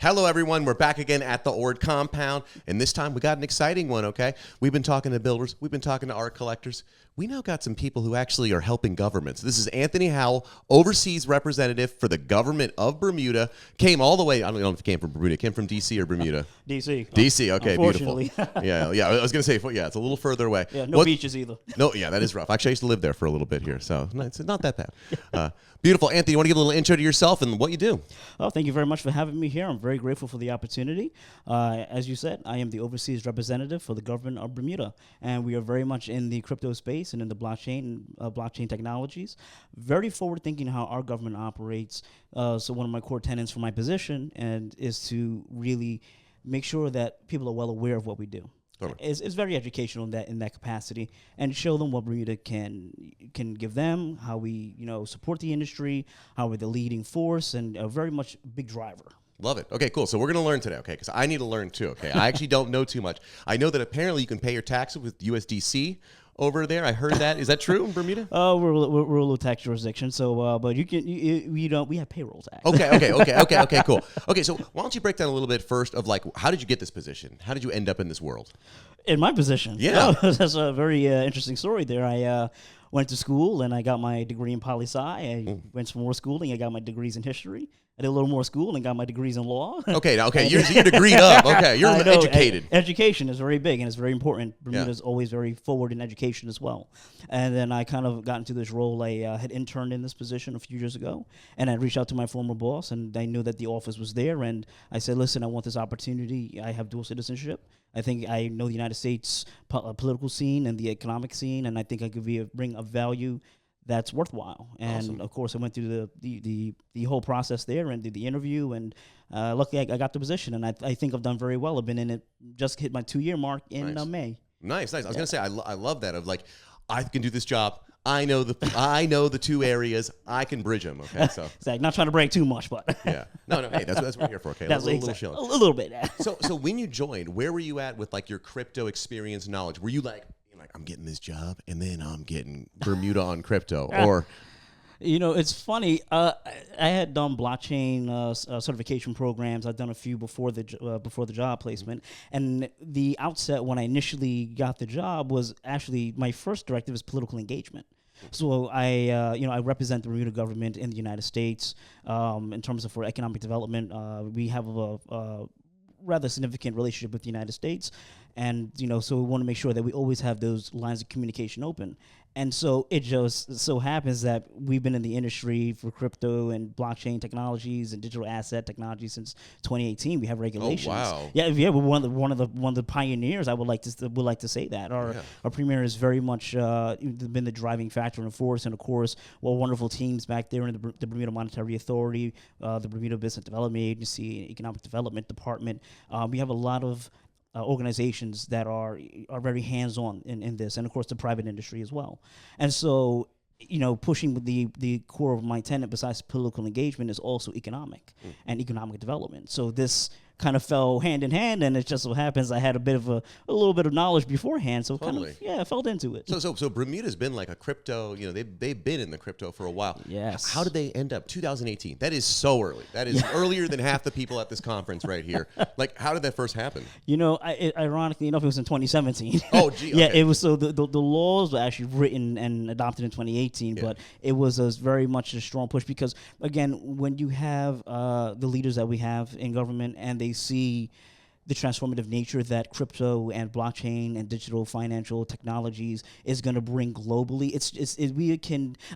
Hello, everyone. We're back again at the Ord compound, and this time we got an exciting one, okay? We've been talking to builders. We've been talking to art collectors. We now got some people who actually are helping governments. This is Anthony Howell, overseas representative for the government of Bermuda. Came all the way, I don't know if he came from Bermuda. Came from D.C. or Bermuda? D.C. D.C., okay, beautiful. Unfortunately. Yeah, I was going to say, yeah, it's a little further away. Yeah, no beaches either. No, yeah, that is rough. Actually, I used to live there for a little bit here, so it's not that bad. Beautiful. Anthony, you want to give a little intro to yourself and what you do? Oh, thank you very much for having me here. I'm very grateful for the opportunity. As you said, I am the overseas representative for the government of Bermuda, and we are very much in the crypto space and in the blockchain technologies. Very forward-thinking how our government operates. So one of my core tenets for my position is to really make sure that people are well aware of what we do. It's very educational in that capacity, and show them what Bermuda can give them, how we support the industry, how we're the leading force, and a very much big driver. Love it. Okay, cool. So we're going to learn today, okay? Because I need to learn too, okay? I actually don't know too much. I know that apparently you can pay your taxes with USDC over there. I heard that. Is that true in Bermuda? We're a low tax jurisdiction, so but we have payroll tax. Okay, cool. Okay, so why don't you break down a little bit first of like how did you get this position? How did you end up in this world? In my position, yeah, that's a very interesting story there. I went to school and I got my degree in poli-sci. I went for more schooling. I got my degrees in history. I did a little more school and got my degrees in law. Okay, you're degreed up. Okay, you're educated. Education is very big and it's very important. Bermuda's always very forward in education as well. And then I kind of got into this role. I had interned in this position a few years ago, and I reached out to my former boss, and I knew that the office was there. And I said, listen, I want this opportunity. I have dual citizenship. I think I know the United States political scene and the economic scene, and I think I could bring a value that's worthwhile. And awesome. Of course, I went through the whole process there and did the interview, and luckily I got the position, and I think I've done very well. I've been in it, just hit my 2-year mark in May. Nice. I was gonna say I love that of like I can do this job. I know the two areas. I can bridge them. Okay, so exactly. Not trying to brag too much, but yeah, no. Hey, that's what we're here for. Okay, a little bit. So when you joined, where were you at with like your crypto experience knowledge? Were you like I'm getting this job and then I'm getting Bermuda on crypto, or? It's funny. I had done blockchain certification programs. I'd done a few before the job placement, and the outset when I initially got the job was actually my first directive is political engagement. So I represent the Bermuda government in the United States in terms of for economic development. We have a rather significant relationship with the United States, and so we want to make sure that we always have those lines of communication open. And so it just so happens that we've been in the industry for crypto and blockchain technologies and digital asset technology since 2018. We have regulations. Oh, wow. Yeah, we're one of the pioneers. I would like to say that our premier is very much been the driving factor and force, and of course, wonderful teams back there in the Bermuda Monetary Authority, the Bermuda Business Development Agency, Economic Development Department. We have a lot of organizations that are very hands-on in this, and of course the private industry as well. And so pushing with the core of my tenet besides political engagement is also economic and economic development. So this kind of fell hand in hand, and it just so happens I had a little bit of knowledge beforehand, so totally. I fell into it. So Bermuda's been like a crypto, they've been in the crypto for a while. Yes. How did they end up 2018? That is so early. That is earlier than half the people at this conference right here. Like, how did that first happen? Ironically enough, it was in 2017. Oh, gee. Okay. Yeah, it was. So the laws were actually written and adopted in 2018, but it was very much a strong push because, again, when you have the leaders that we have in government and they see the transformative nature that crypto and blockchain and digital financial technologies is going to bring globally.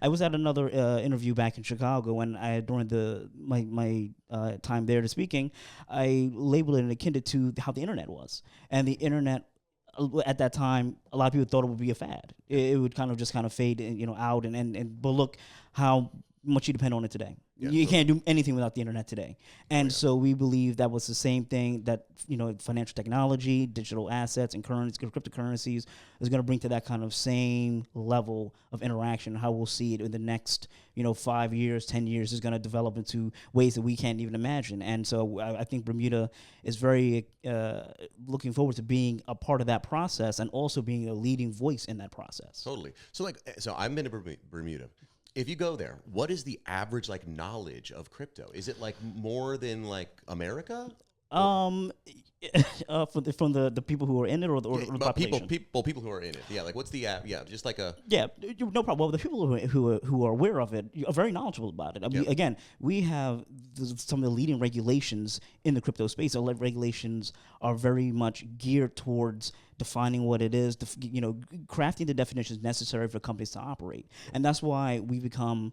I was at another interview back in Chicago, and during my time there to speaking, I labeled it and akin it to how the internet was, and the internet. At that time, a lot of people thought it would be a fad. It would kind of fade, out, but look how much you depend on it today. Yeah, you can't do anything without the internet today. And so we believe that was the same thing that, financial technology, digital assets, and cryptocurrencies is going to bring to that kind of same level of interaction. How we'll see it in the next, 5 years, 10 years is going to develop into ways that we can't even imagine. And so I think Bermuda is very looking forward to being a part of that process and also being a leading voice in that process. Totally. So I've been to Bermuda. if you go there, what is the average like knowledge of crypto? Is it like more than like America? Um, from the people who are in it, or the But population. people who are in it. Yeah, like what's the yeah, just like a Yeah, no problem. Well, the people who are aware of it are very knowledgeable about it. I mean, Yep. again, we have some of the leading regulations in the crypto space. Our regulations are very much geared towards defining what it is, crafting the definitions necessary for companies to operate, and that's why we become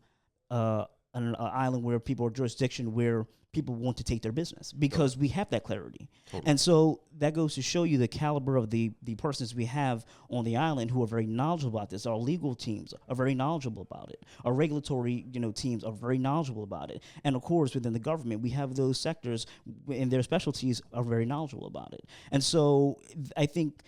an island where people or jurisdiction where people want to take their business because we have that clarity. Totally. And so that goes to show you the caliber of the persons we have on the island who are very knowledgeable about this. Our legal teams are very knowledgeable about it. Our regulatory, teams are very knowledgeable about it. And of course, within the government, we have those sectors in their specialties are very knowledgeable about it. And so I think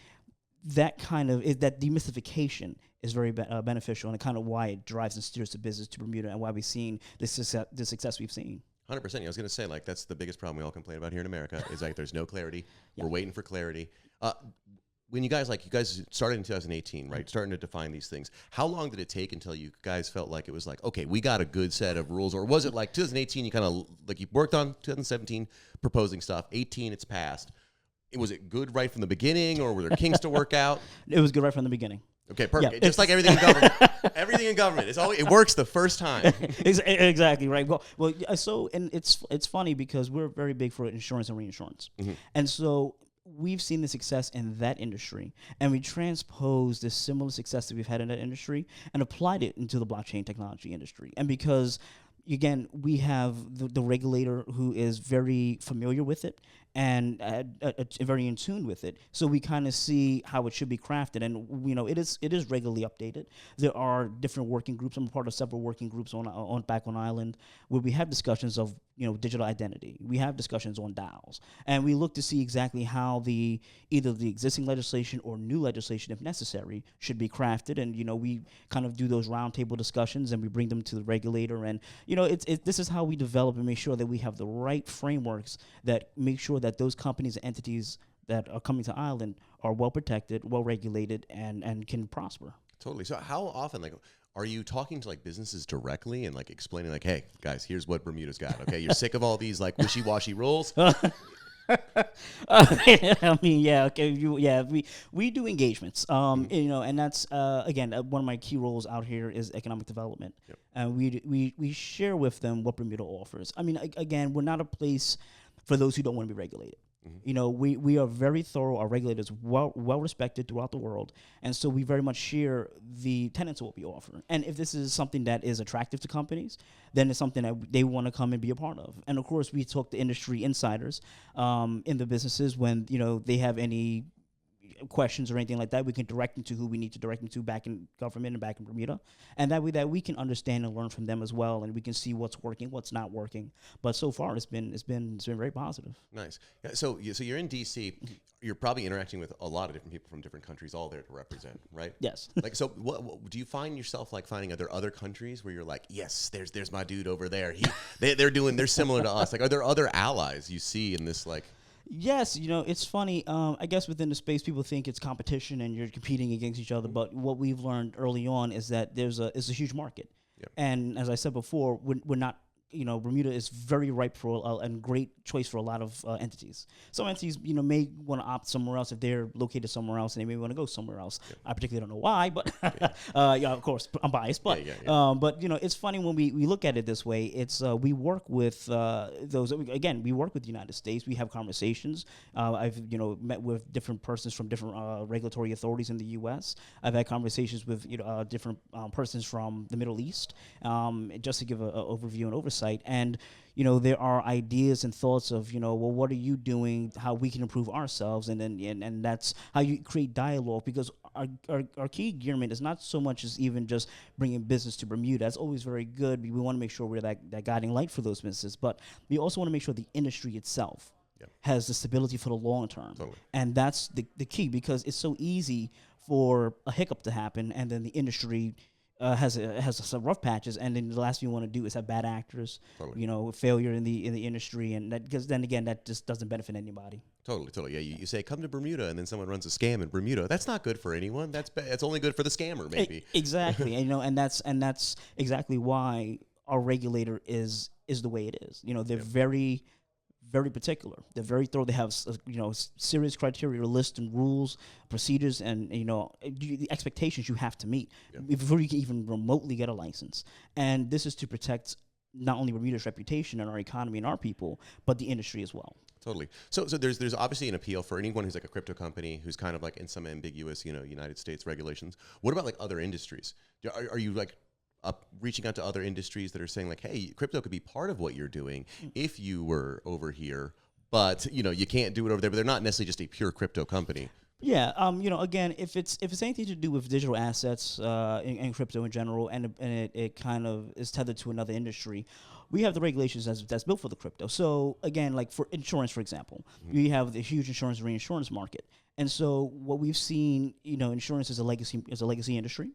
that that demystification is very beneficial, and kind of why it drives and steers the business to Bermuda, and why we've seen the success we've seen. 100%. I was going to say, like, that's the biggest problem we all complain about here in America is like there's no clarity. We're waiting for clarity. When you guys started in 2018, right? Starting to define these things. How long did it take until you guys felt like it was like, okay, we got a good set of rules? Or was it like 2018, you kind of like you worked on 2017 proposing stuff, 18 it's passed. Was it good right from the beginning, or were there kinks to work out? It was good right from the beginning. Okay, perfect. Yeah, Just like everything in government. Everything in government. It works the first time. Exactly right. Well. So and it's funny because we're very big for insurance and reinsurance, and so we've seen the success in that industry, and we transposed the similar success that we've had in that industry and applied it into the blockchain technology industry. And because again, we have the regulator who is very familiar with it and very in tune with it. So we kind of see how it should be crafted, and it is regularly updated. There are different working groups. I'm a part of several working groups back on island where we have discussions of digital identity. We have discussions on DAOs, and we look to see exactly how either the existing legislation or new legislation, if necessary, should be crafted. And we kind of do those roundtable discussions, and we bring them to the regulator. And this is how we develop and make sure that we have the right frameworks that make sure that those companies and entities that are coming to island are well protected, well regulated, and can prosper. Totally. So how often, like, are you talking to like businesses directly and like explaining like, hey guys, here's what Bermuda's got. Okay, you're sick of all these like wishy-washy rules. I mean, yeah, okay, we do engagements, and that's again one of my key roles out here is economic development, and we share with them what Bermuda offers. I mean, again, we're not a place for those who don't want to be regulated. We are very thorough. Our regulators well respected throughout the world, and so we very much share the tenets of what we offer. And if this is something that is attractive to companies, then it's something that they want to come and be a part of. And of course, we talk to industry insiders in the businesses when they have any questions or anything like that. We can direct them to who we need to direct them to back in government and back in Bermuda, and that way that we can understand and learn from them as well, and we can see what's working, what's not working. But so far, it's been very positive. Nice. Yeah, so you're in DC. You're probably interacting with a lot of different people from different countries, all there to represent, right? Yes. Like, so what do you find yourself like finding? Are there other countries where you're like, yes, there's my dude over there. They're similar to us. Like, are there other allies you see in this like? Yes, it's funny. I guess within the space, people think it's competition and you're competing against each other. But what we've learned early on is that it's a huge market. Yep. And as I said before, we're not. Bermuda is very ripe for and great choice for a lot of entities. Some entities, may want to opt somewhere else if they're located somewhere else, and they may want to go somewhere else. Yeah. I particularly don't know why, but of course, I'm biased. But but it's funny when we look at it this way. It's we work with those. Again, we work with the United States. We have conversations. I've met with different persons from different regulatory authorities in the U.S. I've had conversations with different persons from the Middle East, just to give an overview and oversight. And there are ideas and thoughts of well, what are you doing, how we can improve ourselves, and then and that's how you create dialogue, because our key gearment is not so much as even just bringing business to Bermuda. That's always very good. We want to make sure we're that guiding light for those businesses, but we also want to make sure the industry itself has the stability for the long term. Totally. And that's the key, because it's so easy for a hiccup to happen and then the industry has some rough patches, and then the last thing you want to do is have bad actors, Totally. failure in the industry, and that, because then again that just doesn't benefit anybody. Totally. Yeah, you say come to Bermuda, and then someone runs a scam in Bermuda. That's not good for anyone. That's only good for the scammer, maybe. Exactly, and, and that's exactly why our regulator is the way it is. They're very particular. They're very thorough. They have serious criteria, list and rules, procedures, and the expectations you have to meet before you can even remotely get a license. And this is to protect not only Bermuda's reputation and our economy and our people, but the industry as well. Totally. So there's obviously an appeal for anyone who's like a crypto company who's kind of like in some ambiguous United States regulations. What about like other industries? Are you like reaching out to other industries that are saying like, hey, crypto could be part of what you're doing if you were over here, but you can't do it over there. But they're not necessarily just a pure crypto company. Yeah, again, if it's anything to do with digital assets and crypto in general, and it kind of is tethered to another industry, we have the regulations that's built for the crypto. So again, like for insurance, for example, we have the huge insurance and reinsurance market, and so what we've seen, insurance is a legacy industry.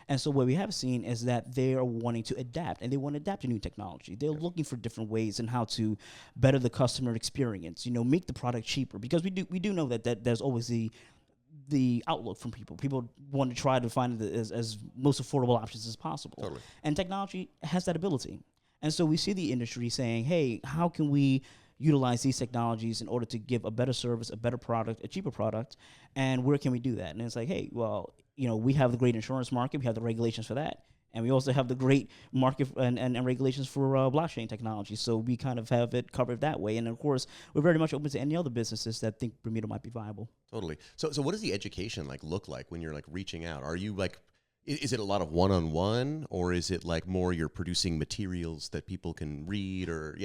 And so what we have seen is that they are wanting to adapt, and they want to adapt to new technology. They're looking for different ways and how to better the customer experience. Make the product cheaper, because we do know that there's always the outlook from people. People want to try to find it as most affordable options as possible. Totally. And technology has that ability. And so we see the industry saying, hey, how can we utilize these technologies in order to give a better service, a better product, a cheaper product, and where can we do that? And it's like, hey, well, we have the great insurance market, we have the regulations for that, and we also have the great market and regulations for blockchain technology. So we kind of have it covered that way. And of course, we're very much open to any other businesses that think Bermuda might be viable. Totally. So what does the education look like when you're reaching out? Are you is it a lot of one-on-one, or is it more you're producing materials that people can read? Or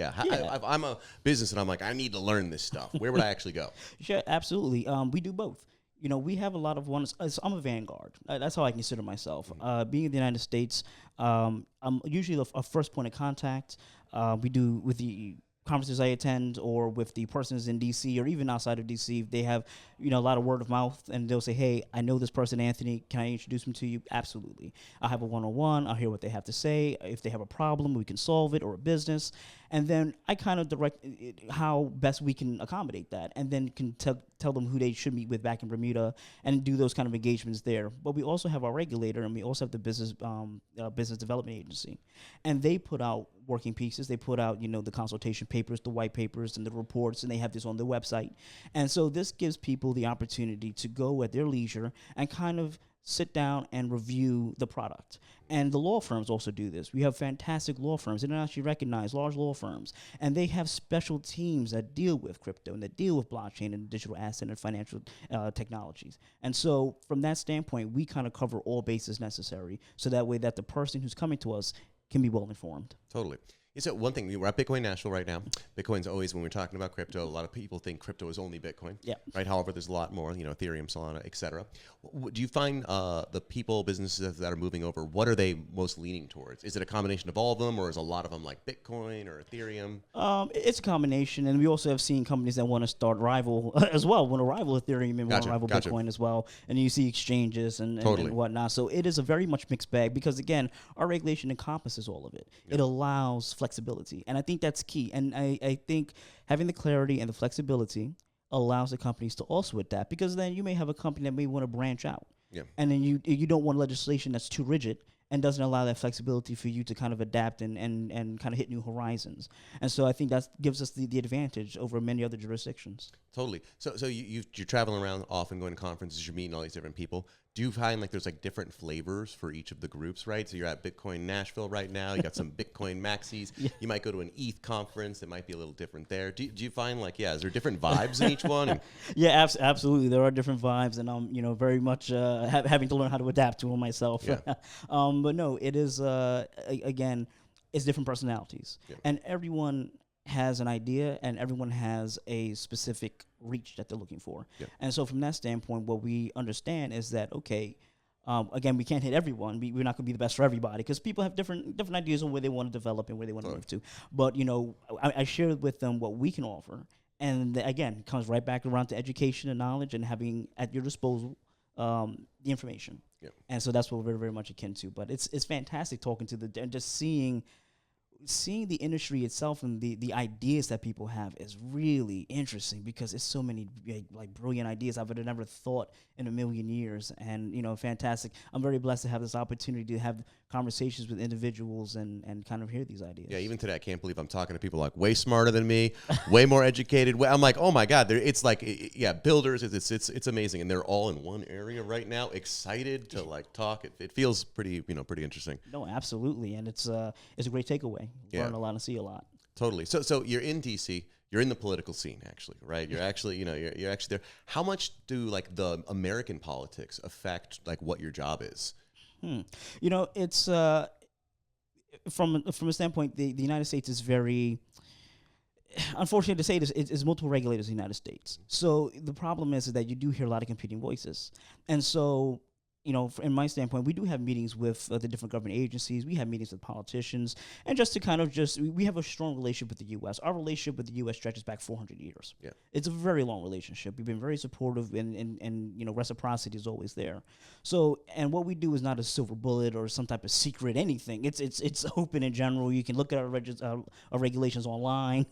I'm a business and I'm like, I need to learn this stuff. Where would I actually go? Sure, absolutely. We do both. We have a lot of ones. I'm a vanguard. That's how I consider myself. Being in the United States, I'm usually a first point of contact. We do with the conferences I attend, or with the persons in DC or even outside of DC. They have a lot of word of mouth, and they'll say, hey, I know this person, Anthony, can I introduce him to you? Absolutely. I'll have a one-on-one. I'll hear what they have to say. If they have a problem, we can solve it, or a business, and then I kind of direct how best we can accommodate that, and then can tell them who they should meet with back in Bermuda and do those kind of engagements there. But we also have our regulator, and we also have the business development agency, and they put out working pieces. They put out the consultation papers, the white papers, and the reports, and they have this on their website. And so this gives people the opportunity to go at their leisure and kind of sit down and review the product. And the law firms also do this. We have fantastic law firms, internationally recognized large law firms, and they have special teams that deal with crypto and that deal with blockchain and digital asset and financial technologies. And so from that standpoint, we kind of cover all bases necessary, so that way that the person who's coming to us can be well informed. Totally. So one thing, we're at Bitcoin Nashville right now. Bitcoin's always, when we're talking about crypto, a lot of people think crypto is only Bitcoin. Yeah. Right. However, there's a lot more, Ethereum, Solana, et cetera. Do you find the people, businesses that are moving over, what are they most leaning towards? Is it a combination of all of them, or is a lot of them like Bitcoin or Ethereum? It's a combination. And we also have seen companies that want to start rival as well, want to rival Ethereum and want to rival Bitcoin as well. And you see exchanges and whatnot. So it is a very much mixed bag, because again, our regulation encompasses all of it. Yeah. It allows flexibility, and I think that's key. And I think having the clarity and the flexibility allows the companies to also adapt, because then you may have a company that may want to branch out, and then you don't want legislation that's too rigid and doesn't allow that flexibility for you to kind of adapt and kind of hit new horizons. And so I think that gives us the advantage over many other jurisdictions. Totally. So you're traveling around often, going to conferences, you're meeting all these different people. Do you find there's different flavors for each of the groups, right? So you're at Bitcoin Nashville right now. You got some Bitcoin maxis. Yeah. You might go to an ETH conference that might be a little different there. Do you find is there different vibes in each one? Yeah, absolutely. There are different vibes, and I'm very much having to learn how to adapt to them myself. Yeah. But no, it is again, it's different personalities, and everyone has an idea, and everyone has a specific reach that they're looking for. Yeah. And so from that standpoint, what we understand is that, okay, again, we can't hit everyone. We're not going to be the best for everybody, because people have different ideas on where they want to develop and where they want to move to. But, I share with them what we can offer. And again, it comes right back around to education and knowledge and having at your disposal the information. Yeah. And so that's what we're very much akin to. But it's fantastic talking to the and just seeing the industry itself and the ideas that people have is really interesting because it's so many like brilliant ideas I would have never thought in a million years. And fantastic. I'm very blessed to have this opportunity to have conversations with individuals and kind of hear these ideas. Yeah, even today I can't believe I'm talking to people like way smarter than me, way more educated. I'm like, oh my God, it's like builders. It's amazing, and they're all in one area right now, excited to like talk. It feels pretty pretty interesting. No, absolutely, and it's a great takeaway. Learn a lot and see a lot. Totally. So you're in DC. You're in the political scene, actually, right? You're actually, you're actually there. How much do like the American politics affect like what your job is? It's from a standpoint, the United States is very. Unfortunate to say this, it's multiple regulators in the United States. So the problem is that you do hear a lot of competing voices, and so. In my standpoint, we do have meetings with the different government agencies. We have meetings with politicians, and just to kind of we have a strong relationship with the U.S. Our relationship with the U.S. stretches back 400 years. Yeah, it's a very long relationship. We've been very supportive, and reciprocity is always there. So, and what we do is not a silver bullet or some type of secret anything. It's open in general. You can look at our regulations online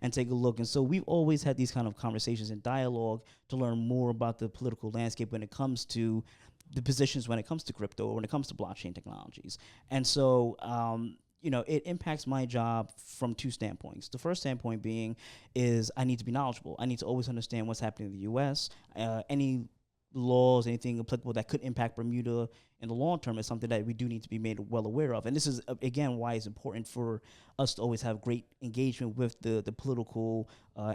and take a look. And so we've always had these kind of conversations and dialogue to learn more about the political landscape when it comes to the positions when it comes to crypto or when it comes to blockchain technologies. And so, it impacts my job from two standpoints. The first standpoint being is I need to be knowledgeable. I need to always understand what's happening in the U.S., any laws, anything applicable that could impact Bermuda in the long term is something that we do need to be made well aware of. And this is, again, why it's important for us to always have great engagement with the political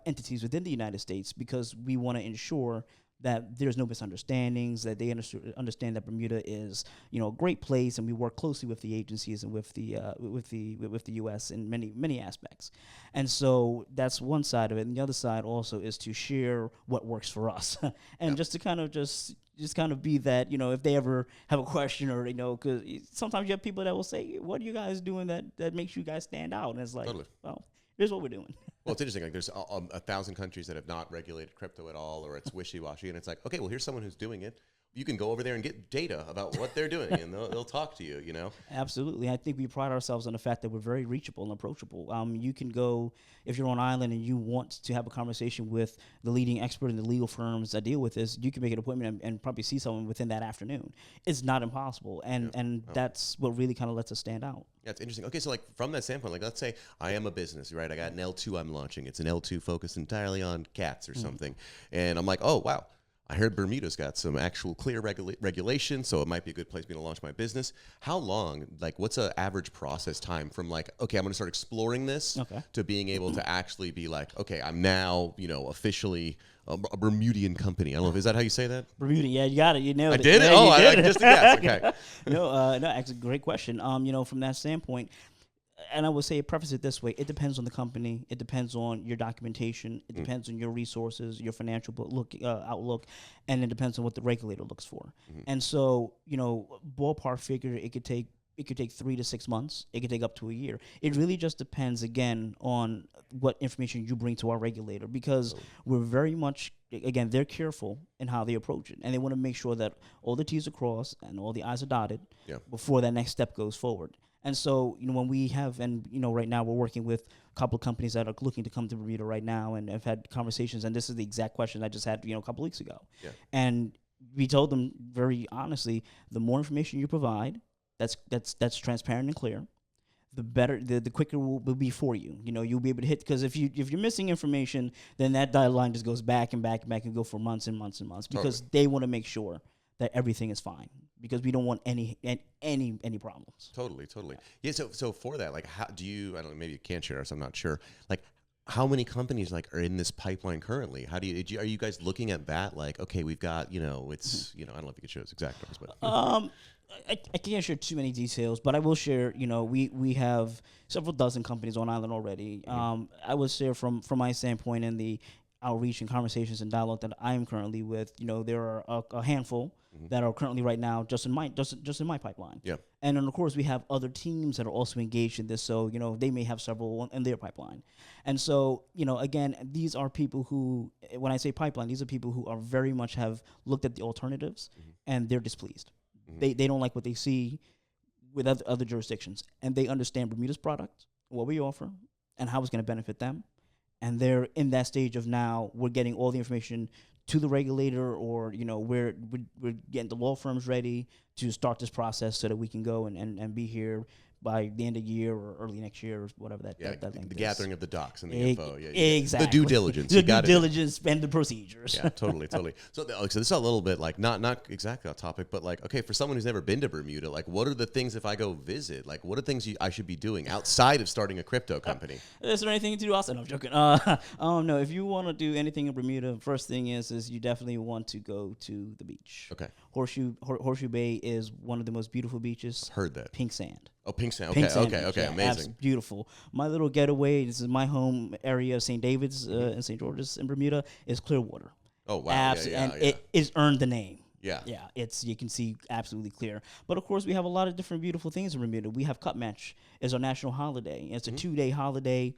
entities within the United States, because we want to ensure that there's no misunderstandings, that they understand that Bermuda is, a great place, and we work closely with the agencies and with the U.S. in many aspects. And so that's one side of it, and the other side also is to share what works for us, and just to kind of just kind of be that, if they ever have a question or because sometimes you have people that will say, "What are you guys doing that makes you guys stand out?" And it's like, totally. Well, here's what we're doing. Well, it's interesting. Like, there's 1,000 countries that have not regulated crypto at all, or it's wishy-washy. And it's like, okay, well, here's someone who's doing it. You can go over there and get data about what they're doing, and they'll talk to you. Absolutely. I think we pride ourselves on the fact that we're very reachable and approachable. You can go, if you're on island and you want to have a conversation with the leading expert in the legal firms that deal with this, you can make an appointment and probably see someone within that afternoon. It's not impossible, and that's what really kind of lets us stand out. Yeah, it's interesting. Okay, so like from that standpoint, like let's say I am a business, right? I got an L2 I'm launching. It's an L2 focused entirely on cats or something, and I'm like, oh wow. I heard Bermuda's got some actual clear regulation, so it might be a good place for me to launch my business. How long, like what's an average process time from like, okay, I'm going to start exploring this to being able to actually be like, okay, I'm now, officially a Bermudian company. I don't know, is that how you say that? Bermudian, yeah, you got it. You nailed it. I did it? Oh, I just a guess. Okay. No, actually, great question. From that standpoint, and I would say, preface it this way: it depends on the company, it depends on your documentation, it depends on your resources, your financial outlook, and it depends on what the regulator looks for. And so, ballpark figure, it could take 3 to 6 months. It could take up to a year. It really just depends, again, on what information you bring to our regulator, because we're very much, again, they're careful in how they approach it, and they want to make sure that all the T's are crossed and all the I's are dotted before that next step goes forward. And so, when we have, and, right now we're working with a couple of companies that are looking to come to Bermuda right now, and have had conversations, and this is the exact question I just had, a couple weeks ago. Yeah. And we told them very honestly, the more information you provide, that's transparent and clear, the better, the quicker will be for you. You'll be able to hit, because if you're missing information, then that deadline just goes back and back and back and go for months and months and months, because they want to make sure that everything is fine, because we don't want any problems. Totally. Yeah. So for that, like, how do you? I don't know. Maybe you can't share us. I'm not sure. Like, how many companies like are in this pipeline currently? How do you? Are you guys looking at that? Like, okay, we've got it's I don't know if you could show us exact numbers, but I can't share too many details, but I will share. We have several dozen companies on island already. I would share from my standpoint and the outreach and conversations and dialogue that I am currently with. There are a handful that are currently right now just in my pipeline. Yeah. And then of course we have other teams that are also engaged in this, so they may have several in their pipeline. And so again, these are people who, when I say pipeline, these are people who are very much have looked at the alternatives and they're displeased. They don't like what they see with other jurisdictions, and they understand Bermuda's product, what we offer, and how it's going to benefit them. And they're in that stage of now we're getting all the information to the regulator, or we're getting the law firms ready to start this process so that we can go and be here by the end of the year or early next year or whatever that thing the is. Gathering of the docs and the info. Exactly. The due diligence. The due diligence and the procedures. Yeah, totally. So this is a little bit like not exactly off topic, but like, okay, for someone who's never been to Bermuda, like what are the things if I go visit? Like what are things I should be doing outside of starting a crypto company? Is there anything to do outside? No, I'm joking. No, if you want to do anything in Bermuda, first thing is you definitely want to go to the beach. Okay. Horseshoe Bay is one of the most beautiful beaches. Heard that. Pink sand. Oh, pink sand. Pink Okay, sand okay, beach, okay. yeah, Amazing. Beautiful. My little getaway, this is my home area, St. David's in St. George's in Bermuda, is Clearwater. Oh, wow. It is earned the name. Yeah. Yeah, you can see absolutely clear. But of course, we have a lot of different beautiful things in Bermuda. We have Cup Match is our national holiday. It's a 2-day holiday.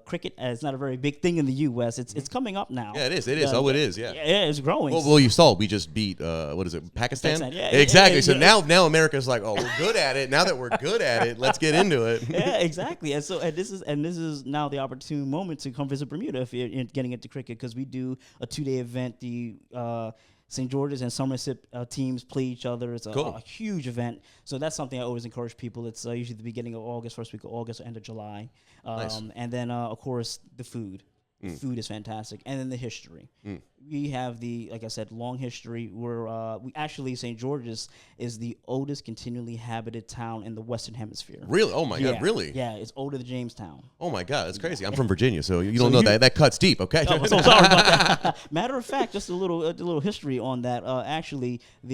Cricket is not a very big thing in the U.S. It's coming up now. Yeah, it is. It is. It is. Yeah. Yeah, it's growing. Well, you saw we just beat what is it, Pakistan? Yeah, exactly. So now America's like, oh, we're good at it. Now that we're good at it, let's get into it. Yeah, exactly. And this is now the opportune moment to come visit Bermuda if you're getting into cricket, because we do a 2-day event. The St. George's and Somerset teams play each other. It's a huge event. So that's something I always encourage people. It's usually the beginning of August, first week of August, or end of July. Nice. And then, of course, the food. The food is fantastic. And then the history. We have like I said, long history. We actually, St. George's is the oldest continually inhabited town in the Western Hemisphere. Really? Oh, my God, really? Yeah, it's older than Jamestown. Oh, my God, that's crazy. I'm from Virginia, so you don't know that. That cuts deep, okay? Oh, so sorry about that. Matter of fact, just a little history on that. Actually, from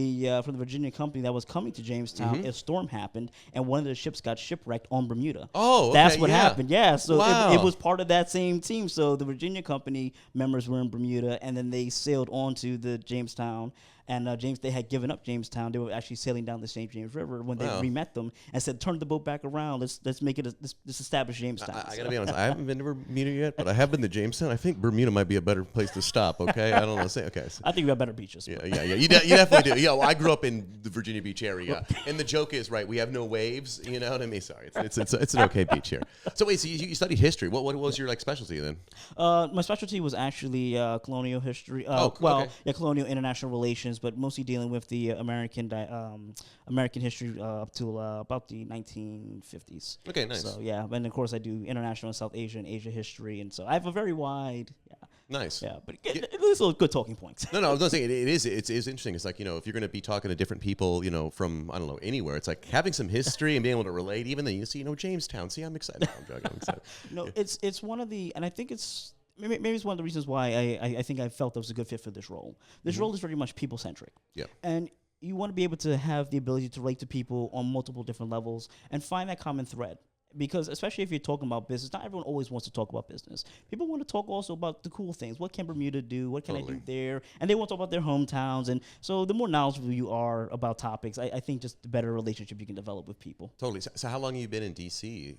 the Virginia company that was coming to Jamestown, a storm happened, and one of the ships got shipwrecked on Bermuda. Oh, okay, that's what happened. Yeah, so wow. it was part of that same team. So the Virginia company members were in Bermuda, and then they sailed on to the Jamestown. And they had given up Jamestown. They were actually sailing down the St. James River when they re-met them and said, "Turn the boat back around. Let's make it. Let's establish Jamestown." I gotta be honest. I haven't been to Bermuda yet, but I have been to Jamestown. I think Bermuda might be a better place to stop. Okay, I don't know. Okay. I think we have better beaches. Yeah. You definitely do. Yeah, well, I grew up in the Virginia Beach area, and the joke is right. We have no waves. You know what I mean? Sorry, it's an okay beach here. So wait, so you studied history. What was your specialty then? My specialty was actually colonial history. Colonial international relations, but mostly dealing with the American history up to about the 1950s. Okay, nice. So yeah, and of course I do international and South Asia and Asia history, and so I have a very wide. Nice. Yeah, but it's all good talking points. No, I was gonna say it's interesting. It's like, if you're gonna be talking to different people, from I don't know anywhere, it's like having some history and being able to relate. Even then, Jamestown. See, I'm excited. I'm excited. No, it's one of the, and I think it's. Maybe it's one of the reasons why I think I felt I was a good fit for this role. This role is very much people-centric. Yeah. And you want to be able to have the ability to relate to people on multiple different levels and find that common thread. Because especially if you're talking about business, not everyone always wants to talk about business. People want to talk also about the cool things. What can Bermuda do? What can I do there? And they want to talk about their hometowns. And so the more knowledgeable you are about topics, I think just the better relationship you can develop with people. Totally. So how long have you been in D.C.?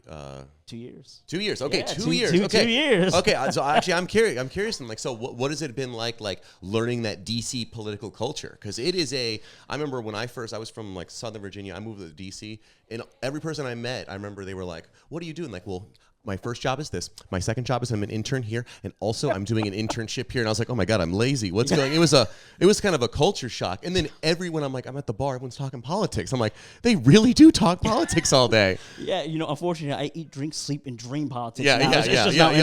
2 years. 2 years. Okay, Yeah, 2 years. two Okay. years. Okay. So actually, I'm curious. And so what has it been like learning that D.C. political culture? Because it is I remember when I was from Southern Virginia. I moved to D.C. and every person I met, I remember they were like, "What are you doing?" Well, my first job is this. My second job is I'm an intern here, and also I'm doing an internship here. And I was like, oh my God, I'm lazy. What's going? It was kind of a culture shock. And then I'm at the bar, everyone's talking politics. I'm like, they really do talk politics all day. Yeah, unfortunately, I eat, drink, sleep, and dream politics. Yeah.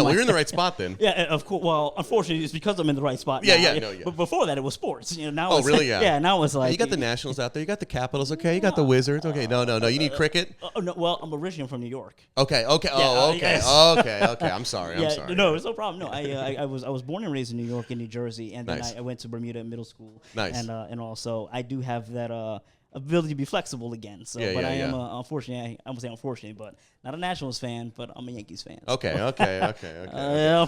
Well, you're in the right spot then. Yeah, of course. Well, unfortunately, it's because I'm in the right spot. Yeah. But before that, it was sports. Now. Oh, really? Yeah. Yeah. Now it's like you got the Nationals out there. You got the Capitals. Okay. You got the Wizards. Okay. No. You need cricket. No. Well, I'm originally from New York. Okay. Okay. Oh, okay. Yes. Okay. I'm sorry. No, it's no problem. No, I was born and raised in New York and New Jersey, and then Nice. I went to Bermuda in middle school. Nice. And also I do have that ability to be flexible again. So, Yeah, but yeah, I am yeah. unfortunately, I won't say unfortunately, but not a Nationals fan, but I'm a Yankees fan. Okay. Sorry.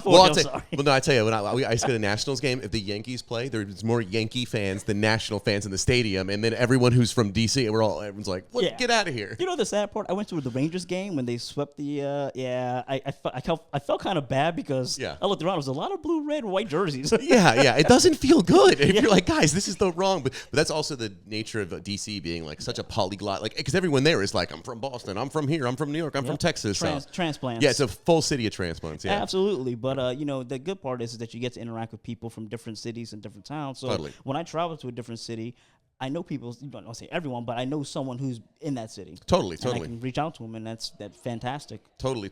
Well, no, I tell you, when I used to go to a Nationals game, if the Yankees play, there's more Yankee fans than National fans in the stadium, and then everyone who's from DC, everyone's like, get out of here. You know the sad part? I went to the Rangers game when they swept the. I felt kind of bad because I looked around. There was a lot of blue, red, white jerseys. Yeah. It doesn't feel good if you're like, guys, this is the wrong. But that's also the nature of DC DC being like such a polyglot, like because everyone there is like, I'm from Boston, I'm from here, I'm from New York, I'm from Texas. Transplants. Yeah, it's a full city of transplants. Yeah, absolutely. But you know, the good part is that you get to interact with people from different cities and different towns. So when I travel to a different city, I know people. You don't say everyone, but I know someone who's in that city. Totally. And I can reach out to them, and that's fantastic. Totally.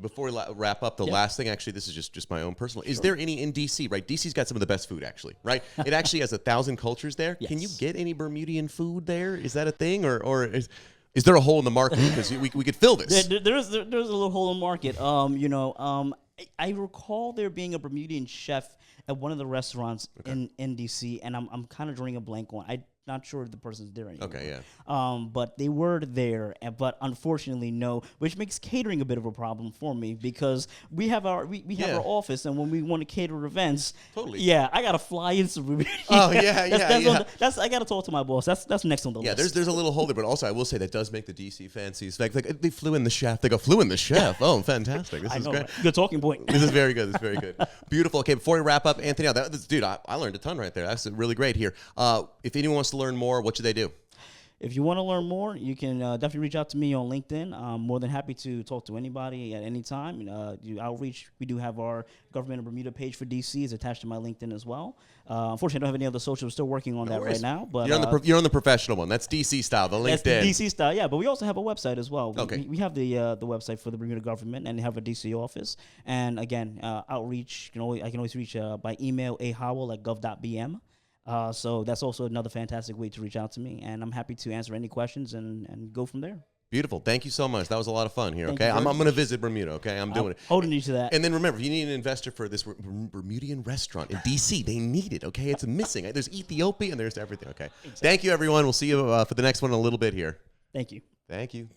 Before we wrap up, the last thing, actually, this is just my own personal. Is there any in DC? Right, DC's got some of the best food, actually. Right, it actually has 1,000 cultures there. Yes. Can you get any Bermudian food there? Is that a thing, or is there a hole in the market because we could fill this? There's a little hole in the market. I recall there being a Bermudian chef at one of the restaurants in DC, and I'm kind of drawing a blank on. I'm not sure if the person's there anymore. Okay, yeah. But they were there, but unfortunately, no, which makes catering a bit of a problem for me because we have our office, and when we want to cater events, I gotta fly in some Bermudian. That's I gotta talk to my boss. That's next on the list. Yeah, there's a little hole there, but also I will say that does make the DC fancies like they flew in the chef. They go flew in the chef. Oh, fantastic! This is great. Good talking point. This is very good. This is very good. Beautiful. Okay, before we wrap up, Anthony, dude, I learned a ton right there. That's really great here. If anyone wants to learn more, what should they do? If you want to learn more, you can definitely reach out to me on LinkedIn. I'm more than happy to talk to anybody at any time. Do outreach. We do have our Government of Bermuda page for DC is attached to my LinkedIn as well. Unfortunately, I don't have any other social. I'm still working on that right now. But you're on the professional one. That's DC style, the LinkedIn. That's the DC style, yeah. But we also have a website as well. Okay. We have the website for the Bermuda government, and they have a DC office. And again, outreach. I can always reach by email Howell@gov.bm. So that's also another fantastic way to reach out to me, and I'm happy to answer any questions and go from there. Beautiful. Thank you so much. That was a lot of fun here. Okay, I'm going to visit Bermuda. Okay, I'm doing it. Holding you to that. And then remember, if you need an investor for this Bermudian restaurant in DC, they need it. Okay, it's missing. There's Ethiopia and there's everything. Okay. Exactly. Thank you, everyone. We'll see you for the next one in a little bit here. Thank you. Thank you.